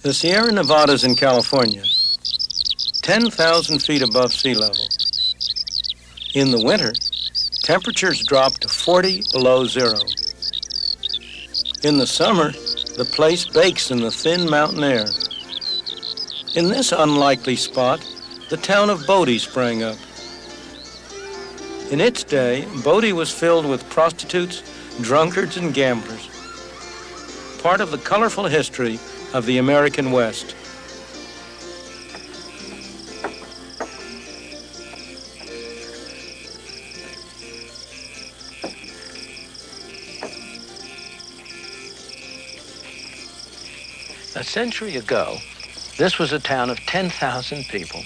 The Sierra Nevadas in California, 10,000 feet above sea level. In the winter, temperatures drop to 40 below zero. In the summer, the place bakes in the thin mountain air. In this unlikely spot, the town of Bodie sprang up. In its day, Bodie was filled with prostitutes, drunkards, and gamblers, part of the colorful history of the American West. A century ago, this was a town of 10,000 people.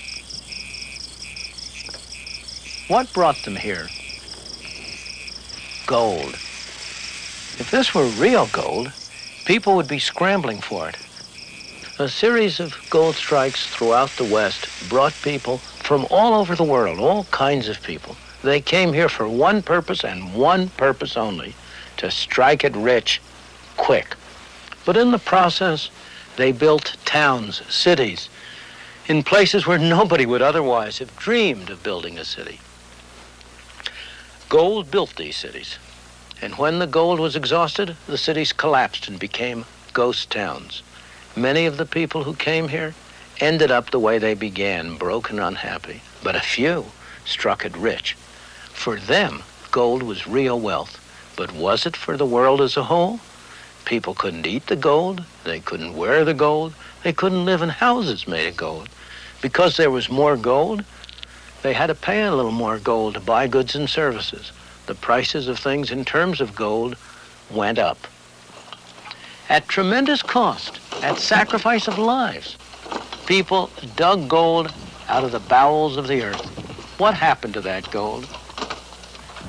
What brought them here? Gold. If this were real gold, people would be scrambling for it. A series of gold strikes throughout the West brought people from all over the world, all kinds of people. They came here for one purpose and one purpose only, to strike it rich, quick. But in the process, they built towns, cities, in places where nobody would otherwise have dreamed of building a city. Gold built these cities, and when the gold was exhausted, the cities collapsed and became ghost towns. Many of the people who came here ended up the way they began, broke and unhappy, but a few struck it rich. For them, gold was real wealth, but was it for the world as a whole? People couldn't eat the gold, they couldn't wear the gold, they couldn't live in houses made of gold. Because there was more gold, they had to pay a little more gold to buy goods and services. The prices of things in terms of gold went up. At tremendous cost, at sacrifice of lives, people dug gold out of the bowels of the earth. What happened to that gold?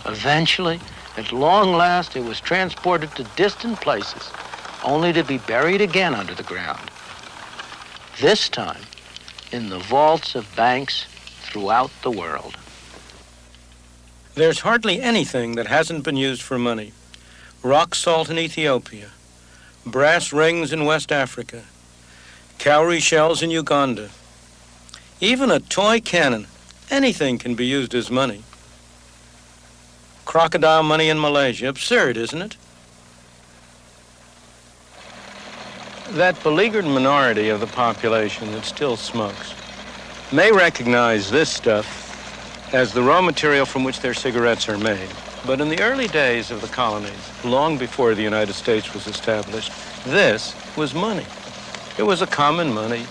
Eventually, at long last, it was transported to distant places, only to be buried again under the ground. This time, in the vaults of banks throughout the world. There's hardly anything that hasn't been used for money. Rock salt in Ethiopia, brass rings in West Africa, cowrie shells in Uganda. Even a toy cannon, anything can be used as money. Crocodile money in Malaysia. Absurd, isn't it? That beleaguered minority of the population that still smokes may recognize this stuff as the raw material from which their cigarettes are made. But in the early days of the colonies, long before the United States was established, this was money. It was a common money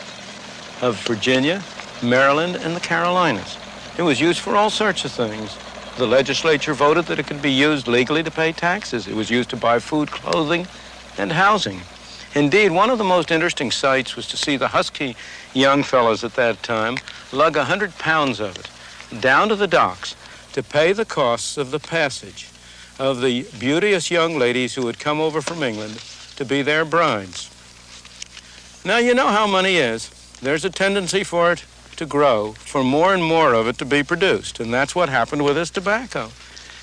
of Virginia, Maryland, and the Carolinas. It was used for all sorts of things. The legislature voted that it could be used legally to pay taxes. It was used to buy food, clothing, and housing. Indeed, one of the most interesting sights was to see the husky young fellows at that time lug 100 pounds of it down to the docks to pay the costs of the passage of the beauteous young ladies who had come over from England to be their brides. Now, you know how money is. There's a tendency for it to grow, for more and more of it to be produced, and that's what happened with this tobacco.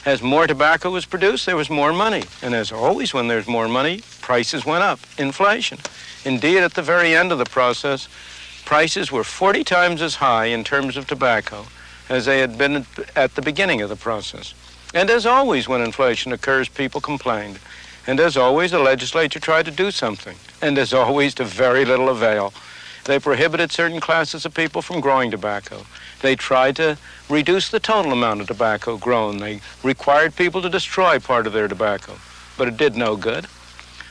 As more tobacco was produced, there was more money, and as always when there's more money, prices went up, inflation. Indeed, at the very end of the process, prices were 40 times as high in terms of tobacco as they had been at the beginning of the process. And as always when inflation occurs, people complained. And as always, the legislature tried to do something. And as always, to very little avail. They prohibited certain classes of people from growing tobacco. They tried to reduce the total amount of tobacco grown. They required people to destroy part of their tobacco, but it did no good.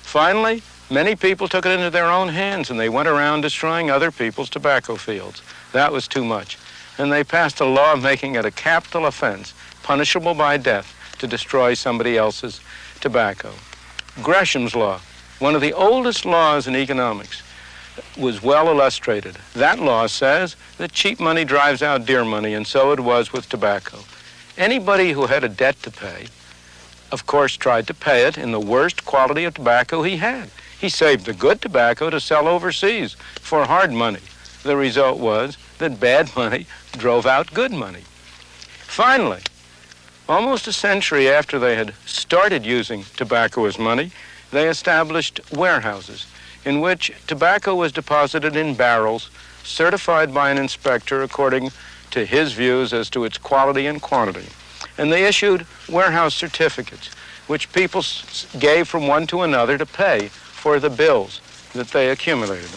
Finally, many people took it into their own hands, and they went around destroying other people's tobacco fields. That was too much. And they passed a law making it a capital offense, punishable by death, to destroy somebody else's tobacco. Gresham's Law, one of the oldest laws in economics, was well illustrated. That law says that cheap money drives out dear money, and so it was with tobacco. Anybody who had a debt to pay, of course, tried to pay it in the worst quality of tobacco he had. He saved the good tobacco to sell overseas for hard money. The result was that bad money drove out good money. Finally, almost a century after they had started using tobacco as money, they established warehouses in which tobacco was deposited in barrels certified by an inspector according to his views as to its quality and quantity. And they issued warehouse certificates, which people gave from one to another to pay for the bills that they accumulated.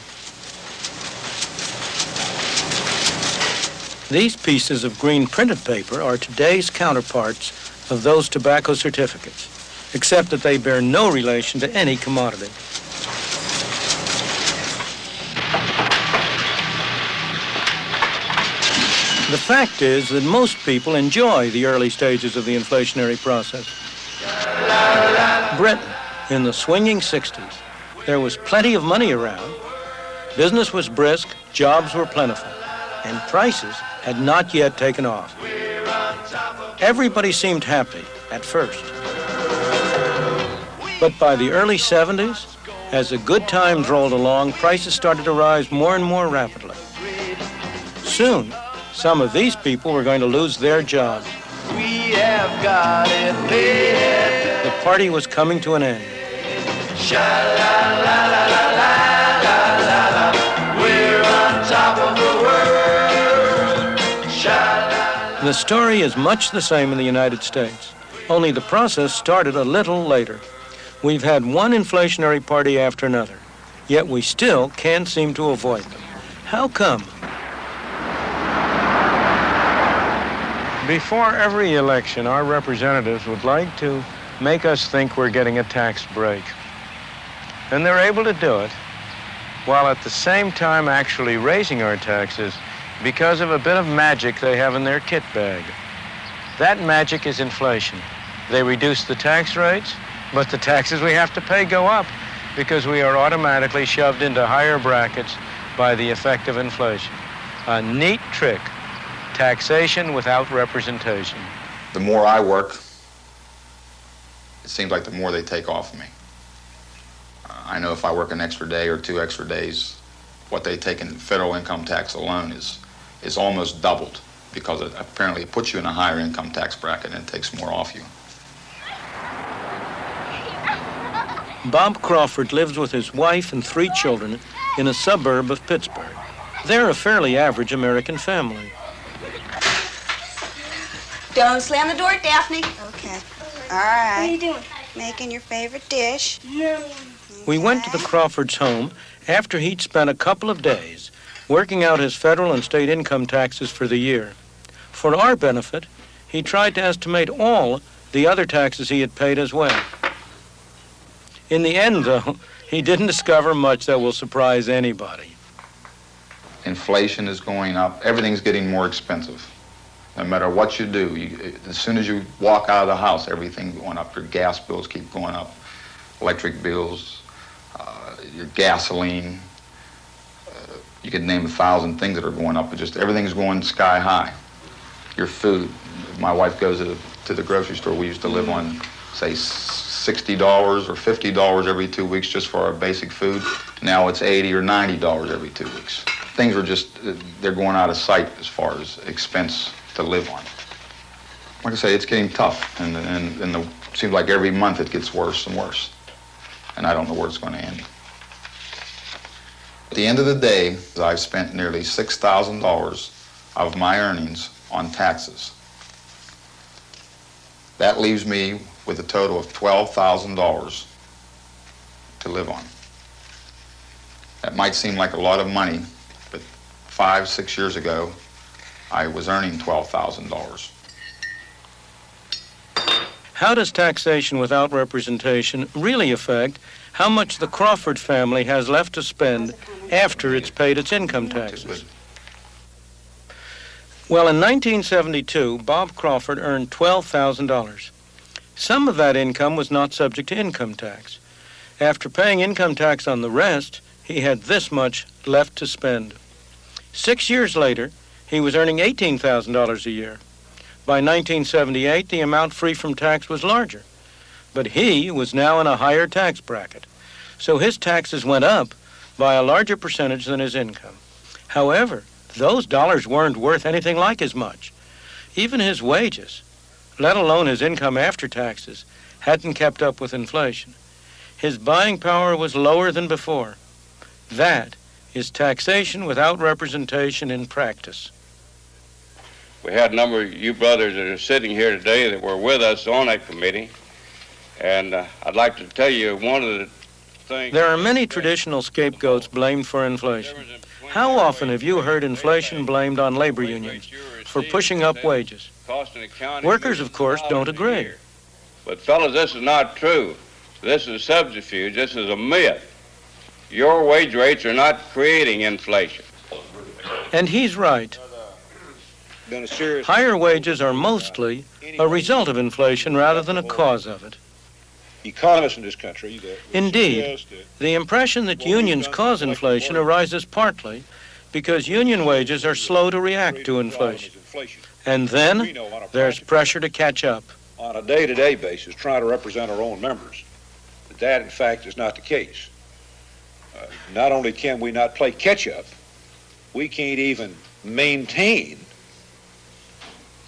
These pieces of green printed paper are today's counterparts of those tobacco certificates, except that they bear no relation to any commodity. The fact is that most people enjoy the early stages of the inflationary process. Britain, in the swinging 60s, there was plenty of money around. Business was brisk, jobs were plentiful, and prices had not yet taken off. Everybody seemed happy at first. But by the early 70s, as the good times rolled along, prices started to rise more and more rapidly. Soon, some of these people were going to lose their jobs. We have got it made. The party was coming to an end. Sha-la-la-la-la-la-la-la. We're on top of the world. Sha-la-la. The story is much the same in the United States, only the process started a little later. We've had one inflationary party after another, yet we still can't seem to avoid them. How come? Before every election, our representatives would like to make us think we're getting a tax break. And they're able to do it while at the same time actually raising our taxes because of a bit of magic they have in their kit bag. That magic is inflation. They reduce the tax rates, but the taxes we have to pay go up because we are automatically shoved into higher brackets by the effect of inflation. A neat trick. Taxation without representation. The more I work, it seems like the more they take off of me. I know if I work an extra day or 2 extra days, what they take in federal income tax alone is almost doubled because it apparently puts you in a higher income tax bracket and it takes more off you. Bob Crawford lives with his wife and 3 children in a suburb of Pittsburgh. They're a fairly average American family. Don't slam the door, Daphne. Okay. All right. What are you doing? Making your favorite dish. We went to the Crawfords' home after he'd spent a couple of days working out his federal and state income taxes for the year. For our benefit, he tried to estimate all the other taxes he had paid as well. In the end, though, he didn't discover much that will surprise anybody. Inflation is going up. Everything's getting more expensive. No matter what you do, as soon as you walk out of the house, everything's going up. Your gas bills keep going up, electric bills, your gasoline. You could name 1,000 things that are going up, but just everything's going sky high. Your food. My wife goes to the grocery store. We used to live on, say, $60 or $50 every 2 weeks just for our basic food. Now it's $80 or $90 every 2 weeks. Things are just, they're going out of sight as far as expense to live on. Like I say, it's getting tough, and it seems like every month it gets worse and worse, and I don't know where it's going to end. At the end of the day, I've spent nearly $6,000 of my earnings on taxes. That leaves me with a total of $12,000 to live on. That might seem like a lot of money, but 5, 6 years ago, I was earning $12,000. How does taxation without representation really affect how much the Crawford family has left to spend after it's paid its income taxes? Well, in 1972, Bob Crawford earned $12,000. Some of that income was not subject to income tax. After paying income tax on the rest, he had this much left to spend. 6 years later, he was earning $18,000 a year. By 1978, the amount free from tax was larger, but he was now in a higher tax bracket, so his taxes went up by a larger percentage than his income. However, those dollars weren't worth anything like as much. Even his wages, let alone his income after taxes, hadn't kept up with inflation. His buying power was lower than before. That is taxation without representation in practice. We had a number of you brothers that are sitting here today that were with us on that committee, and I'd like to tell you one of the things... There are many traditional scapegoats blamed for inflation. How often have you heard inflation blamed on labor unions for pushing up wages? Workers, of course, don't agree. But fellas, this is not true. This is subterfuge. This is a myth. Your wage rates are not creating inflation. And he's right. Higher wages are mostly a result of inflation rather than a cause of it. Economists in this country... Indeed, the impression that unions cause inflation arises partly because union wages are slow to react to inflation. And then there's pressure to catch up. On a day-to-day basis, trying to represent our own members. But that, in fact, is not the case. Not only can we not play catch-up, we can't even maintain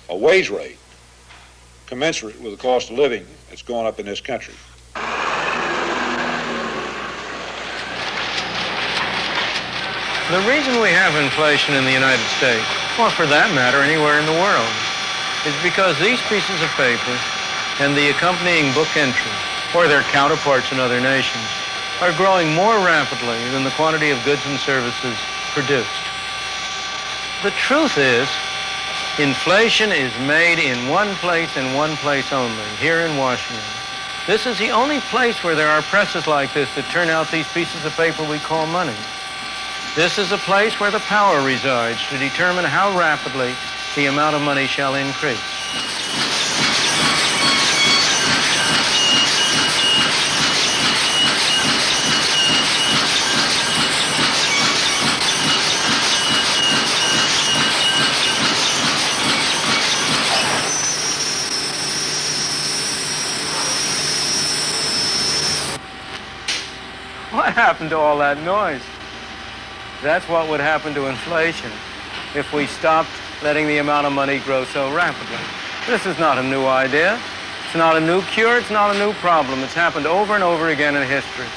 a wage rate commensurate with the cost of living that's gone up in this country. The reason we have inflation in the United States, or for that matter anywhere in the world, is because these pieces of paper and the accompanying book entry, or their counterparts in other nations, are growing more rapidly than the quantity of goods and services produced. The truth is, inflation is made in one place and one place only, here in Washington. This is the only place where there are presses like this that turn out these pieces of paper we call money. This is a place where the power resides to determine how rapidly the amount of money shall increase. What happened to all that noise? That's what would happen to inflation if we stopped letting the amount of money grow so rapidly. This is not a new idea. It's not a new cure. It's not a new problem. It's happened over and over again in history.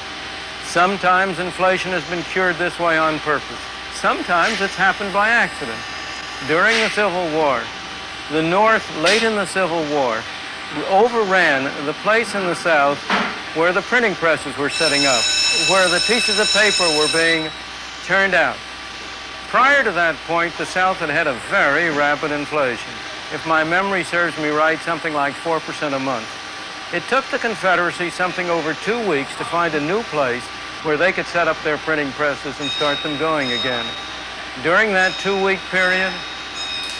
Sometimes inflation has been cured this way on purpose. Sometimes it's happened by accident. During the Civil War, the North, late in the Civil War, overran the place in the South where the printing presses were setting up, where the pieces of paper were being turned out. Prior to that point, the South had had a very rapid inflation. If my memory serves me right, something like 4% a month. It took the Confederacy something over 2 weeks to find a new place where they could set up their printing presses and start them going again. During that 2-week period,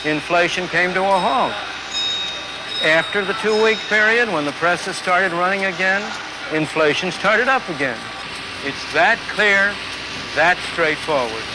inflation came to a halt. After the 2-week period, when the presses started running again, inflation started up again. It's that clear, that straightforward.